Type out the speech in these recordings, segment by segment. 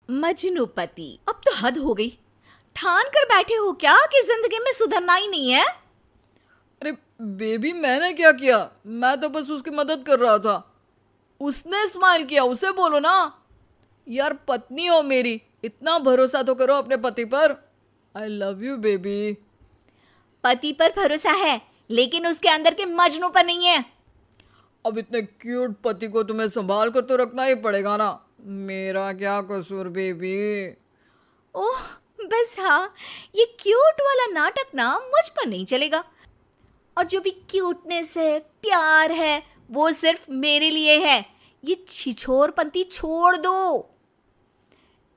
मजनूपति, अब तो हद हो गई। ठान कर बैठे हो क्या कि जिंदगी में सुधरना ही नहीं है? अरे बेबी, मैंने क्या किया? मैं तो बस उसकी मदद कर रहा था। उसने स्माइल किया, उसे बोलो ना। यार, पत्नी हो मेरी, इतना भरोसा तो करो अपने पति पर। I love you baby. पति पर भरोसा है, लेकिन उसके अंदर के मजनू पर नहीं है। अब इतने क्यूट पति को तुम्हें संभाल कर तो रखना ही पड़ेगा ना। मेरा क्या कसूर बेबी। ओह, बस हाँ, ये क्यूट वाला नाटक ना मुझ पर नहीं चलेगा। और जो भी क्यूटनेस है, प्यार है, वो सिर्फ मेरे लिए है। ये छिछोरपंती छोड़ दो।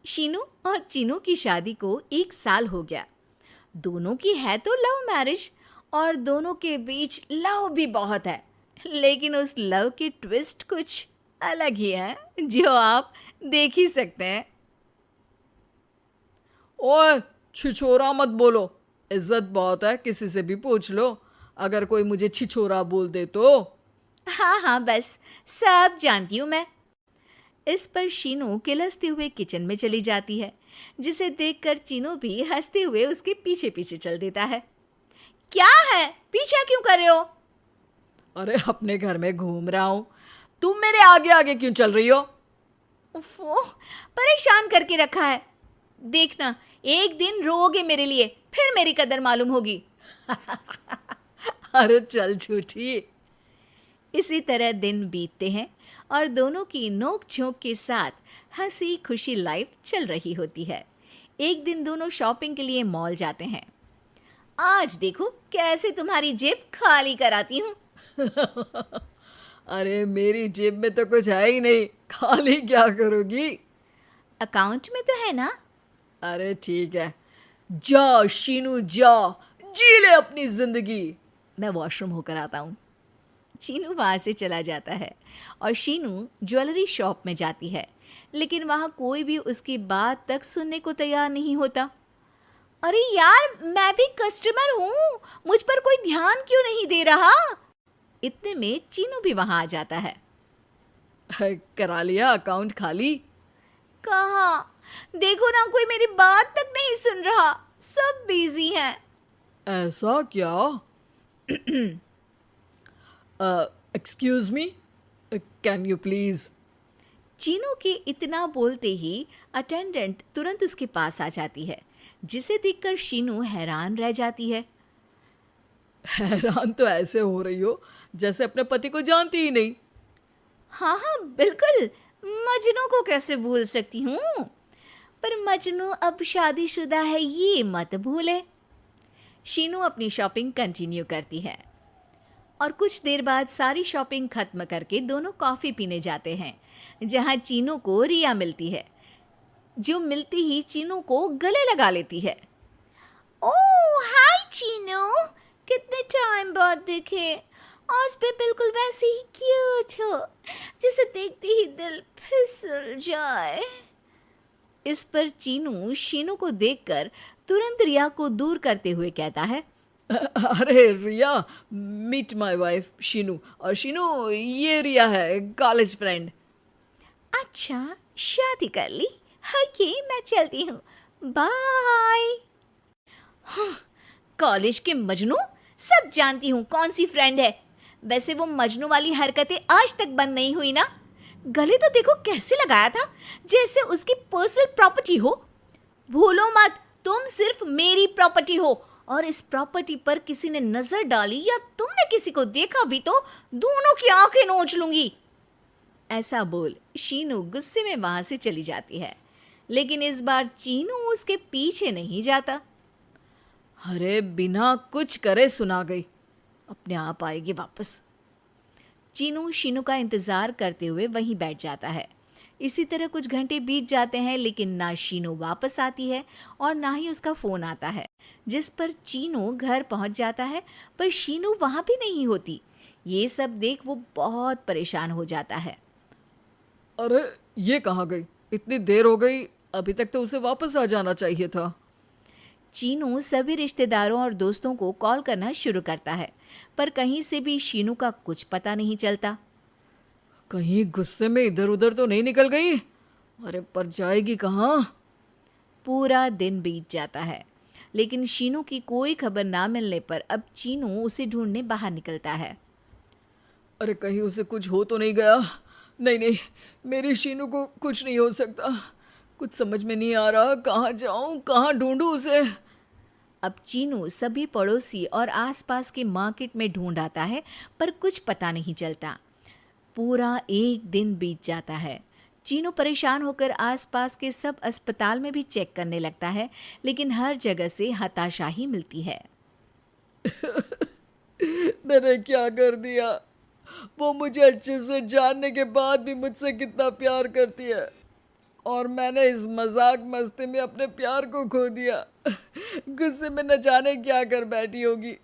शीनू और चीनू की शादी को 1 साल हो गया। दोनों की है तो लव मैरिज, और दोनों के बीच लव भी बहुत है। लेकिन उस लव की ट्विस्ट कुछ अलग ही है, जो आप देख ही सकते हैं। ओए, छिछोरा मत बोलो। इज्जत बहुत है, किसी से भी पूछ लो। अगर कोई मुझे छिछोरा बोल दे तो। हाँ हाँ, बस सब जानती हूँ मैं। इस पर शीनू किलसते हुए किचन में चली जाती है, जिसे देखकर चीनू भी हंसते हुए उसके पीछे पीछे चल देता है। क्या है, पीछा क्यों कर रहे हो? अरे, अपने घर में घूम रहा हूं। तुम मेरे आगे आगे क्यों चल रही हो? उफ़ो, परेशान करके रखा है। देखना, एक दिन रोओगे मेरे लिए, फिर मेरी कदर मालूम होगी। अरे चल झूठी। इसी तरह दिन बीतते हैं और दोनों की नोक झोंक के साथ हंसी खुशी लाइफ चल रही होती है। एक दिन दोनों शॉपिंग के लिए मॉल जाते हैं। आज देखो कैसे तुम्हारी जेब खाली कराती हूँ। अरे, मेरी जेब में तो कुछ है ही नहीं, खाली क्या करोगी? अकाउंट में तो है ना? अरे ठीक है, जा शीनू जा, जी ले अपनी जिंदगी। मैं वॉशरूम होकर आता हूँ। चीनू वहाँ से चला जाता है और शीनू ज्वेलरी शॉप में जाती है, लेकिन वहाँ कोई भी उसकी बात तक सुनने को तैयार नहीं होता। अरे यार, मैं भी कस्टमर हूँ, मुझ पर कोई ध्यान क्यों नहीं दे रहा? इतने में चीनू भी वहाँ आ जाता है। करा लिया अकाउंट खाली? कहाँ? देखो ना, कोई मेरी बात तक नहीं सुन रहा, सब बिजी हैं। ऐसा क्या? Excuse me, can you please? Chinu के इतना बोलते ही अटेंडेंट तुरंत उसके पास आ जाती है, जिसे देखकर शीनू हैरान रह जाती है। हैरान तो ऐसे हो रही हो जैसे अपने पति को जानती ही नहीं। हाँ हाँ, बिल्कुल, मजनू को कैसे भूल सकती हूँ? पर मजनू अब शादीशुदा है, ये मत भूले। शीनू अपनी शॉपिंग कंटिन्यू करती है और कुछ देर बाद सारी शॉपिंग खत्म करके दोनों कॉफ़ी पीने जाते हैं, जहाँ चीनू को रिया मिलती है, जो मिलती ही चीनू को गले लगा लेती है। ओह हाय चीनू, कितने टाइम बाद देखे। आज भी बिल्कुल वैसे ही क्यूट हो, जिसे देखते ही दिल फिसल जाए। इस पर चीनू शीनू को देखकर तुरंत रिया को दूर करते हुए कहता है। अरे रिया, मीट माय वाइफ शीनू। और शीनू, ये रिया है, कॉलेज फ्रेंड। अच्छा, शादी कर ली? ओके, मैं चलती हूँ, बाय। कॉलेज के मजनू, सब जानती हूँ कौन सी फ्रेंड है। वैसे वो मजनू वाली हरकतें आज तक बंद नहीं हुई ना। गले तो देखो कैसे लगाया था, जैसे उसकी पर्सनल प्रॉपर्टी हो। भूलो मत, तुम सिर्फ मेरी प्रॉपर्टी हो, और इस प्रॉपर्टी पर किसी ने नजर डाली या तुमने किसी को देखा भी तो दोनों की आंखें नोच लूंगी। ऐसा बोल शीनू गुस्से में वहां से चली जाती है, लेकिन इस बार चीनू उसके पीछे नहीं जाता। अरे, बिना कुछ करे सुना गई, अपने आप आएगी वापस। चीनू शीनू का इंतजार करते हुए वहीं बैठ जाता है। इसी तरह कुछ घंटे बीत जाते हैं, लेकिन ना शीनू वापस आती है और ना ही उसका फोन आता है, जिस पर चीनू घर पहुंच जाता है, पर शीनू वहां भी नहीं होती। ये सब देख वो बहुत परेशान हो जाता है। अरे, ये कहाँ गई? इतनी देर हो गई, अभी तक तो उसे वापस आ जाना चाहिए था। चीनू सभी रिश्तेदारों और दोस्तों को कॉल करना शुरू करता है, पर कहीं से भी शीनू का कुछ पता नहीं चलता। कहीं गुस्से में इधर उधर तो नहीं निकल गई? अरे पर जाएगी कहाँ? पूरा दिन बीत जाता है, लेकिन शीनू की कोई खबर ना मिलने पर अब चीनू उसे ढूंढने बाहर निकलता है। अरे कहीं उसे कुछ हो तो नहीं गया? नहीं नहीं, मेरी शीनू को कुछ नहीं हो सकता। कुछ समझ में नहीं आ रहा, कहाँ जाऊँ, कहाँ ढूंढूं उसे। अब चीनू सभी पड़ोसी और आसपास के मार्केट में ढूंढ आता है, पर कुछ पता नहीं चलता। पूरा एक दिन बीत जाता है। चीनू परेशान होकर आसपास के सब अस्पताल में भी चेक करने लगता है, लेकिन हर जगह से हताशा ही मिलती है। मैंने क्या कर दिया? वो मुझे अच्छे से जानने के बाद भी मुझसे कितना प्यार करती है, और मैंने इस मजाक मस्ती में अपने प्यार को खो दिया। गुस्से में न जाने क्या कर बैठी होगी।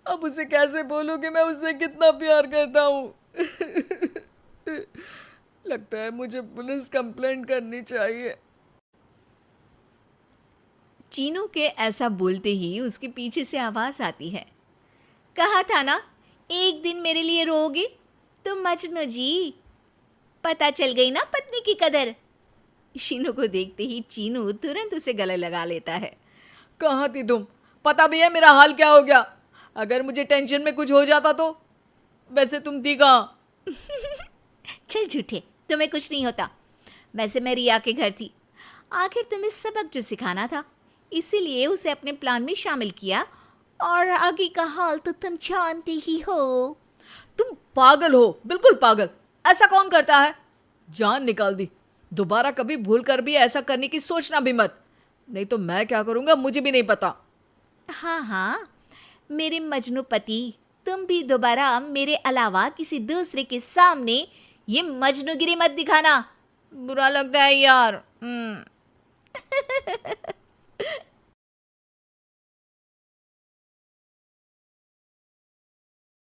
अब उसे कैसे बोलूं कि मैं उससे कितना प्यार करता हूँ। लगता है मुझे पुलिस कंप्लेंट करनी चाहिए। चीनू के ऐसा बोलते ही उसके पीछे से आवाज आती है। कहा था ना, एक दिन मेरे लिए रोओगी तुम मजनू जी। पता चल गई ना पत्नी की कदर। शीनू को देखते ही चीनू तुरंत उसे गले लगा लेता है। कहाँ थी तुम? पता भी है मेरा हाल क्या हो गया? अगर मुझे टेंशन में कुछ हो जाता तो? वैसे तुम थी कहाँ? चल झूठे, तुम्हें कुछ नहीं होता। वैसे मैं रिया के घर थी। आखिर तुम्हें सबक जो सिखाना था, इसीलिए उसे अपने प्लान में शामिल किया, और आगे का हाल तो तुम जानती ही हो। तुम पागल हो, बिल्कुल पागल। ऐसा कौन करता है? जान निकाल दी। दोबारा कभी भूल कर भी ऐसा करने की सोचना भी मत, नहीं तो मैं क्या करूंगा मुझे भी नहीं पता। हाँ हाँ, मेरे मजनू पति, तुम भी दोबारा मेरे अलावा किसी दूसरे के सामने ये मजनूगिरी मत दिखाना। बुरा लगता है यार।